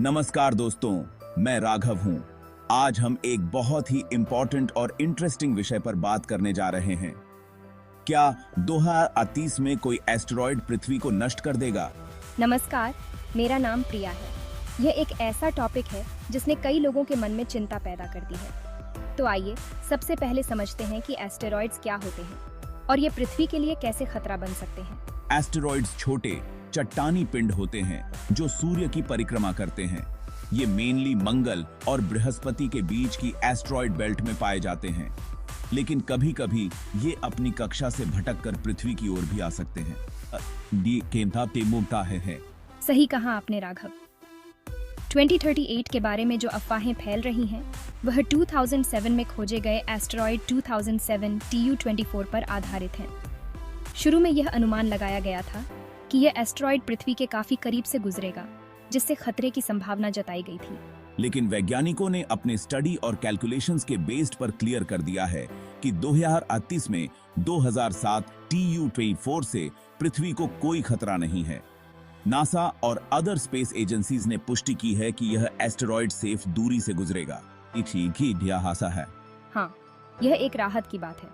नमस्कार दोस्तों, मैं राघव हूं। आज हम एक बहुत ही इंपॉर्टेंट और इंटरेस्टिंग विषय पर बात करने जा रहे हैं। क्या 2030 में कोई एस्टेरॉयड पृथ्वी को नष्ट कर देगा? नमस्कार, मेरा नाम प्रिया है। यह एक ऐसा टॉपिक है जिसने कई लोगों के मन में चिंता पैदा कर दी है। तो आइए सबसे पहले समझते हैं कि एस्टेरॉयड्स क्या होते हैं और ये पृथ्वी के लिए कैसे खतरा बन सकते हैं। एस्टेरॉयड्स छोटे चट्टानी पिंड होते हैं जो सूर्य की परिक्रमा करते हैं। ये मेनली मंगल और बृहस्पति के बीच की एस्टेरॉयड बेल्ट में पाए जाते हैं, लेकिन कभी-कभी ये अपनी कक्षा से भटककर पृथ्वी की ओर भी आ सकते हैं। सही कहा आपने राघव। 2038 के बारे में जो अफवाहें फैल रही हैं, वह 2007 में खोजे गए एस्टेरॉयड 2007 TU24 पर आधारित हैं। शुरू में यह अनुमान लगाया गया था कि यह एस्टेरॉयड पृथ्वी के काफी करीब से गुजरेगा, जिससे खतरे की संभावना जताई गई थी। लेकिन वैज्ञानिकों ने अपने स्टडी और कैलकुलेशंस के बेस्ड पर क्लियर कर दिया है कि 2038 में 2007 TU24 से पृथ्वी को कोई खतरा नहीं है। नासा और अदर स्पेस एजेंसीज ने पुष्टि की है कि यह एस्टेरॉयड सेफ दूरी से गुजरेगा। ठीक ही ढियाहासा है। हाँ, यह एक राहत की बात है,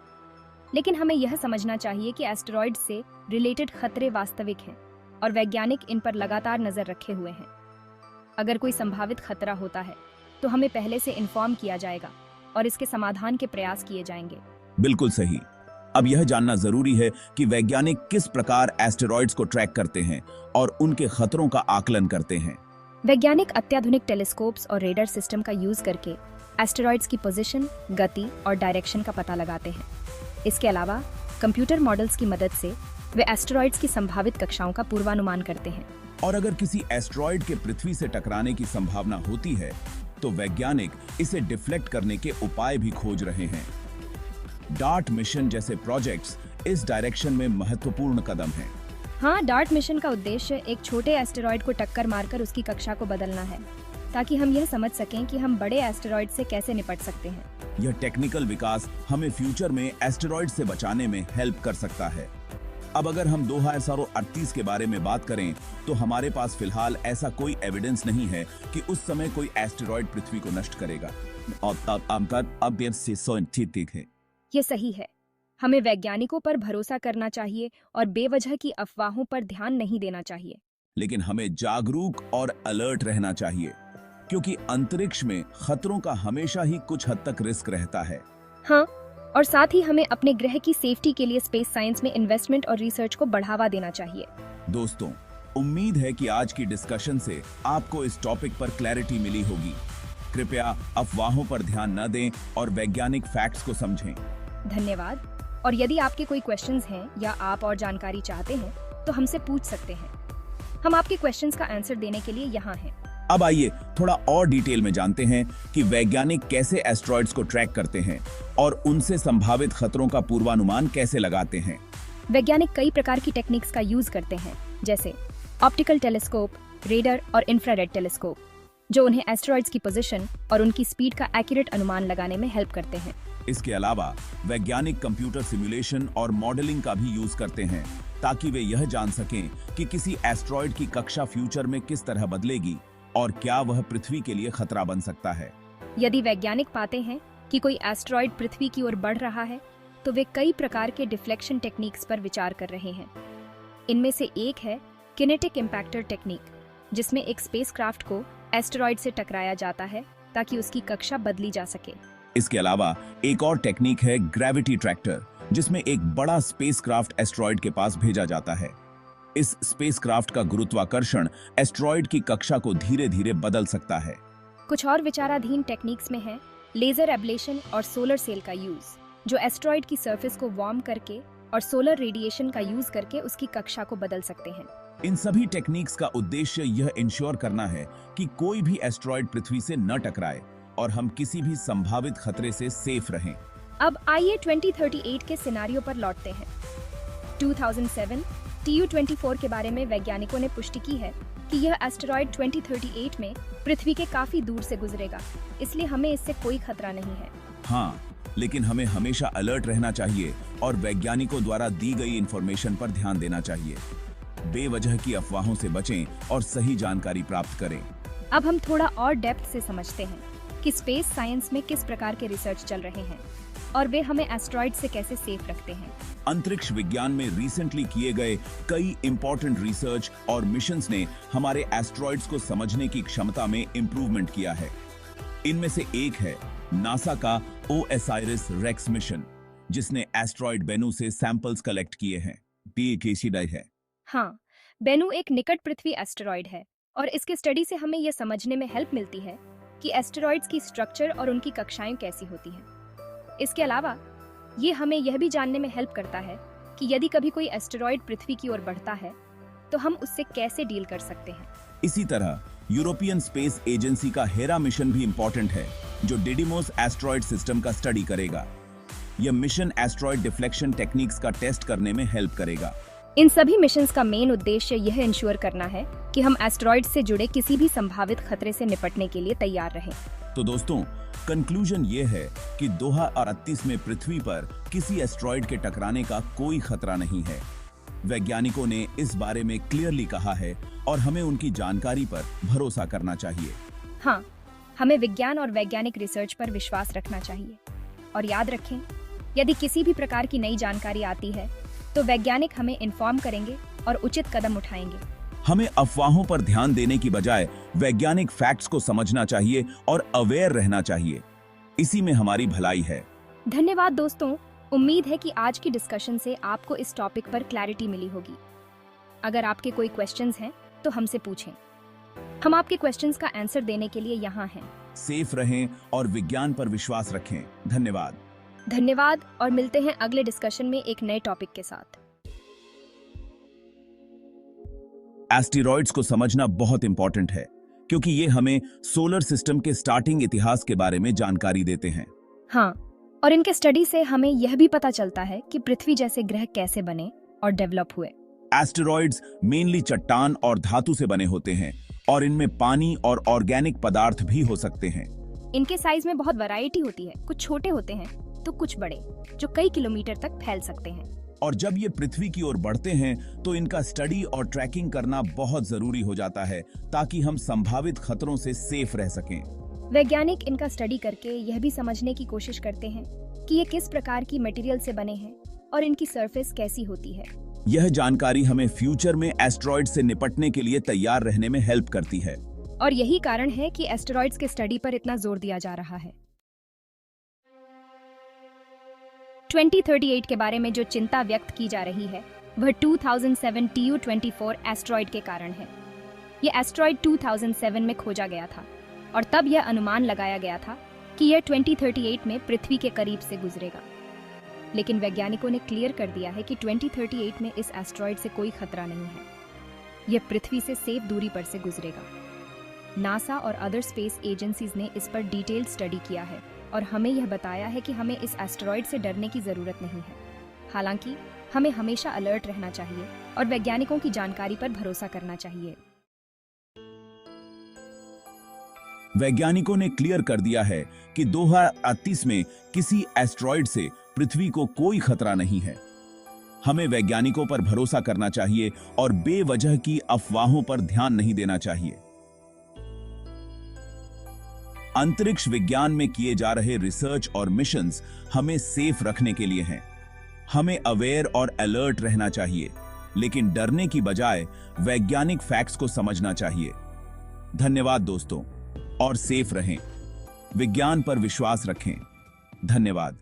लेकिन हमें यह समझना चाहिए कि एस्टेरॉयड से रिलेटेड खतरे वास्तविक हैं और वैज्ञानिक इन पर लगातार नजर रखे हुए हैं। अगर कोई संभावित खतरा होता है तो हमें पहले से इन्फॉर्म किया जाएगा और इसके समाधान के प्रयास किए जाएंगे। बिल्कुल सही। अब यह जानना जरूरी है कि वैज्ञानिक किस प्रकार एस्टेरॉयड्स को ट्रैक करते हैं और उनके खतरों का आकलन करते हैं। वैज्ञानिक अत्याधुनिक टेलीस्कोप्स और रेडार सिस्टम का यूज करके एस्टेरॉयड्स की पोजीशन, गति और डायरेक्शन का पता लगाते हैं। इसके अलावा कंप्यूटर मॉडल्स की मदद से वे एस्टेरॉयड्स की संभावित कक्षाओं का पूर्वानुमान करते हैं। और अगर किसी एस्टेरॉयड के पृथ्वी से टकराने की संभावना होती है तो वैज्ञानिक इसे डिफ्लेक्ट करने के उपाय भी खोज रहे हैं। डार्ट मिशन जैसे प्रोजेक्ट्स इस डायरेक्शन में महत्वपूर्ण कदम हैं। हाँ, डार्ट मिशन का उद्देश्य एक छोटे एस्टेरॉयड को टक्कर मारकर उसकी कक्षा को बदलना है, ताकि हम यह समझ सकें कि हम बड़े एस्टेरॉयड से कैसे निपट सकते हैं। यह टेक्निकल विकास हमें फ्यूचर में एस्टेरॉयड से बचाने में हेल्प कर सकता है। अब अगर हम 2038 के बारे में बात करें तो हमारे पास फिलहाल ऐसा कोई एविडेंस नहीं है कि उस समय कोई एस्टेरॉयड पृथ्वी को नष्ट करेगा। अब ठीक है। ये सही है। हमें वैज्ञानिकों पर भरोसा करना चाहिए और बेवजह की अफवाहों पर ध्यान नहीं देना चाहिए। लेकिन हमें जागरूक और अलर्ट रहना चाहिए, क्योंकि अंतरिक्ष में खतरों का हमेशा ही कुछ हद तक रिस्क रहता है। हाँ, और साथ ही हमें अपने ग्रह की सेफ्टी के लिए स्पेस साइंस में इन्वेस्टमेंट और रिसर्च को बढ़ावा देना चाहिए। दोस्तों, उम्मीद है कि आज की डिस्कशन से आपको इस टॉपिक पर क्लैरिटी मिली होगी। कृपया अफवाहों पर ध्यान न दें और वैज्ञानिक फैक्ट्स को समझें। धन्यवाद। और यदि आपके कोई क्वेश्चंस हैं या आप और जानकारी चाहते हैं तो हमसे पूछ सकते हैं। हम आपके क्वेश्चंस का आंसर देने के लिए यहाँ हैं। अब आइए थोड़ा और डिटेल में जानते हैं कि वैज्ञानिक कैसे एस्टेरॉयड्स को ट्रैक करते हैं और उनसे संभावित खतरों का पूर्वानुमान कैसे लगाते हैं। वैज्ञानिक कई प्रकार की टेक्निक्स का यूज करते हैं, जैसे ऑप्टिकल टेलीस्कोप, रेडार और इंफ्रारेड टेलीस्कोप, जो उन्हें एस्टेरॉयड्स की पोजीशन और उनकी स्पीड का एक्यूरेट अनुमान लगाने में हेल्प करते हैं। इसके अलावा वैज्ञानिक कंप्यूटर सिमुलेशन और मॉडलिंग का भी यूज करते हैं, ताकि वे यह जान सकें कि किसी एस्टेरॉयड की कक्षा फ्यूचर में किस तरह बदलेगी और क्या वह पृथ्वी के लिए खतरा बन सकता है। यदि वैज्ञानिक पाते हैं कि कोई एस्टेरॉयड पृथ्वी की ओर बढ़ रहा है, तो वे कई प्रकार के डिफ्लेक्शन टेक्निक्स पर विचार कर रहे हैं। इनमें से एक है किनेटिक इम्पैक्टर टेक्निक, जिसमें एक स्पेसक्राफ्ट को एस्टेरॉयड से टकराया जाता है ताकि उसकी कक्षा बदली जा सके। इसके अलावा एक और टेक्निक है ग्रेविटी ट्रैक्टर, जिसमें एक बड़ा स्पेसक्राफ्ट एस्टेरॉयड के पास भेजा जाता है। इस स्पेसक्राफ्ट का गुरुत्वाकर्षण एस्टेरॉयड की कक्षा को धीरे धीरे बदल सकता है। कुछ और विचाराधीन टेक्निक्स में है लेजर एब्लेशन और सोलर सेल का यूज, जो एस्टेरॉयड की सरफेस को वार्म करके और सोलर रेडिएशन का यूज करके उसकी कक्षा को बदल सकते हैं। इन सभी टेक्निक्स का उद्देश्य यह इंश्योर करना है कि कोई भी एस्टेरॉयड पृथ्वी से न टकराए और हम किसी भी संभावित खतरे से सेफ रहें। अब आइए 2038 के सिनेरियो पर लौटते हैं। 2007 TU24 के बारे में वैज्ञानिकों ने पुष्टि की है कि यह एस्टेरॉयड 2038 में पृथ्वी के काफी दूर से गुजरेगा, इसलिए हमें इससे कोई खतरा नहीं है। हाँ, लेकिन हमें हमेशा अलर्ट रहना चाहिए और वैज्ञानिकों द्वारा दी गई इंफॉर्मेशन पर ध्यान देना चाहिए। बेवजह की अफवाहों से बचें और सही जानकारी प्राप्त करें। अब हम थोड़ा और डेप्थ से समझते हैं कि स्पेस साइंस में किस प्रकार के रिसर्च चल रहे हैं और वे हमें एस्ट्रॉइड से कैसे सेफ रखते हैं। अंतरिक्ष विज्ञान में रिसेंटली किए गए कई इंपॉर्टेंट रिसर्च और मिशंस ने हमारे एस्ट्रॉइड्स को समझने की क्षमता में इंप्रूवमेंट किया है। इनमें से एक है नासा का ओसाइरिस रेक्स मिशन, जिसने एस्ट्रॉइड बेनू से सैंपल्स कलेक्ट किए हैं। ये केसीडाई है। हाँ, बेनू एक निकट पृथ्वी एस्टेरॉइड है और इसके स्टडी से हमें यह समझने में हेल्प मिलती है कि एस्टेरॉइड्स की स्ट्रक्चर और उनकी कक्षाएं कैसी होती हैं। इसके अलावा ये हमें यह भी जानने में हेल्प करता है कि यदि कभी कोई एस्टेरॉइड पृथ्वी की ओर बढ़ता है तो हम उससे कैसे डील कर सकते हैं। इसी तरह यूरोपियन स्पेस एजेंसी का हेरा मिशन भी इंपॉर्टेंट है, जो डिडिमोस एस्ट्रॉइड सिस्टम का स्टडी करेगा। यह मिशन एस्ट्रॉइड डिफ्लेक्शन टेक्निक्स का टेस्ट करने में हेल्प करेगा। इन सभी मिशंस का मेन उद्देश्य यह इंश्योर करना है कि हम एस्टेरॉइड से जुड़े किसी भी संभावित खतरे से निपटने के लिए तैयार रहें। तो दोस्तों, कंक्लूजन ये है कि 2038 में पृथ्वी पर किसी एस्ट्रॉइड के टकराने का कोई खतरा नहीं है। वैज्ञानिकों ने इस बारे में क्लियरली कहा है और हमें उनकी जानकारी पर भरोसा करना चाहिए। हाँ, हमें विज्ञान और वैज्ञानिक रिसर्च पर विश्वास रखना चाहिए। और याद रखें, यदि किसी भी प्रकार की नई जानकारी आती है तो वैज्ञानिक हमें इन्फॉर्म करेंगे और उचित कदम उठाएंगे। हमें अफवाहों पर ध्यान देने की बजाय वैज्ञानिक फैक्ट्स को समझना चाहिए और अवेयर रहना चाहिए। इसी में हमारी भलाई है। धन्यवाद दोस्तों, उम्मीद है कि आज की डिस्कशन से आपको इस टॉपिक पर क्लैरिटी मिली होगी। अगर आपके कोई क्वेश्चंस हैं तो हमसे पूछें। हम आपके क्वेश्चंस का आंसर देने के लिए यहाँ हैं। सेफ रहें और विज्ञान पर विश्वास रखें। धन्यवाद और मिलते हैं अगले डिस्कशन में एक नए टॉपिक के साथ। एस्टेरॉइड्स को समझना बहुत इंपॉर्टेंट है, क्योंकि ये हमें सोलर सिस्टम के स्टार्टिंग इतिहास के बारे में जानकारी देते हैं। हाँ, और इनके स्टडी से हमें यह भी पता चलता है कि पृथ्वी जैसे ग्रह कैसे बने और डेवलप हुए। एस्टेरॉइड्स मेनली चट्टान और धातु से बने होते हैं और इनमें पानी और ऑर्गेनिक पदार्थ भी हो सकते हैं। इनके साइज में बहुत वैरायटी होती है, कुछ छोटे होते हैं तो कुछ बड़े, जो कई किलोमीटर तक फैल सकते हैं। और जब ये पृथ्वी की ओर बढ़ते हैं तो इनका स्टडी और ट्रैकिंग करना बहुत जरूरी हो जाता है, ताकि हम संभावित खतरों से सेफ रह सकें। वैज्ञानिक इनका स्टडी करके यह भी समझने की कोशिश करते हैं कि ये किस प्रकार की मटेरियल से बने हैं और इनकी सरफेस कैसी होती है। यह जानकारी हमें फ्यूचर में एस्टेरॉइड से निपटने के लिए तैयार रहने में हेल्प करती है। और यही कारण है कि एस्टेरॉइड्स के स्टडी पर इतना जोर दिया जा रहा है। 2038 के बारे में जो चिंता व्यक्त की जा रही है वह 2007 TU-24 एस्टेरॉइड के कारण है। यह एस्टेरॉइड 2007 में खोजा गया था और तब यह अनुमान लगाया गया था कि यह 2038 में पृथ्वी के करीब से गुजरेगा। लेकिन वैज्ञानिकों ने क्लियर कर दिया है कि 2038 में इस एस्टेरॉइड से कोई खतरा नहीं है। यह पृथ्वी से सेफ दूरी पर से गुजरेगा। नासा और अदर स्पेस एजेंसीज ने इस पर डिटेल्ड स्टडी किया है और हमें यह बताया है कि हमें इस एस्टेरॉइड से डरने की जरूरत नहीं है। हालांकि हमें हमेशा अलर्ट रहना चाहिए और वैज्ञानिकों की जानकारी पर भरोसा करना चाहिए। वैज्ञानिकों ने क्लियर कर दिया है कि 2038 में किसी एस्टेरॉइड से पृथ्वी को कोई खतरा नहीं है। हमें वैज्ञानिकों पर भरोसा करना चाहिए और बेवजह की अफवाहों पर ध्यान नहीं देना चाहिए। अंतरिक्ष विज्ञान में किए जा रहे रिसर्च और मिशंस हमें सेफ रखने के लिए हैं। हमें अवेयर और अलर्ट रहना चाहिए, लेकिन डरने की बजाय वैज्ञानिक फैक्ट्स को समझना चाहिए। धन्यवाद दोस्तों, और सेफ रहें। विज्ञान पर विश्वास रखें। धन्यवाद।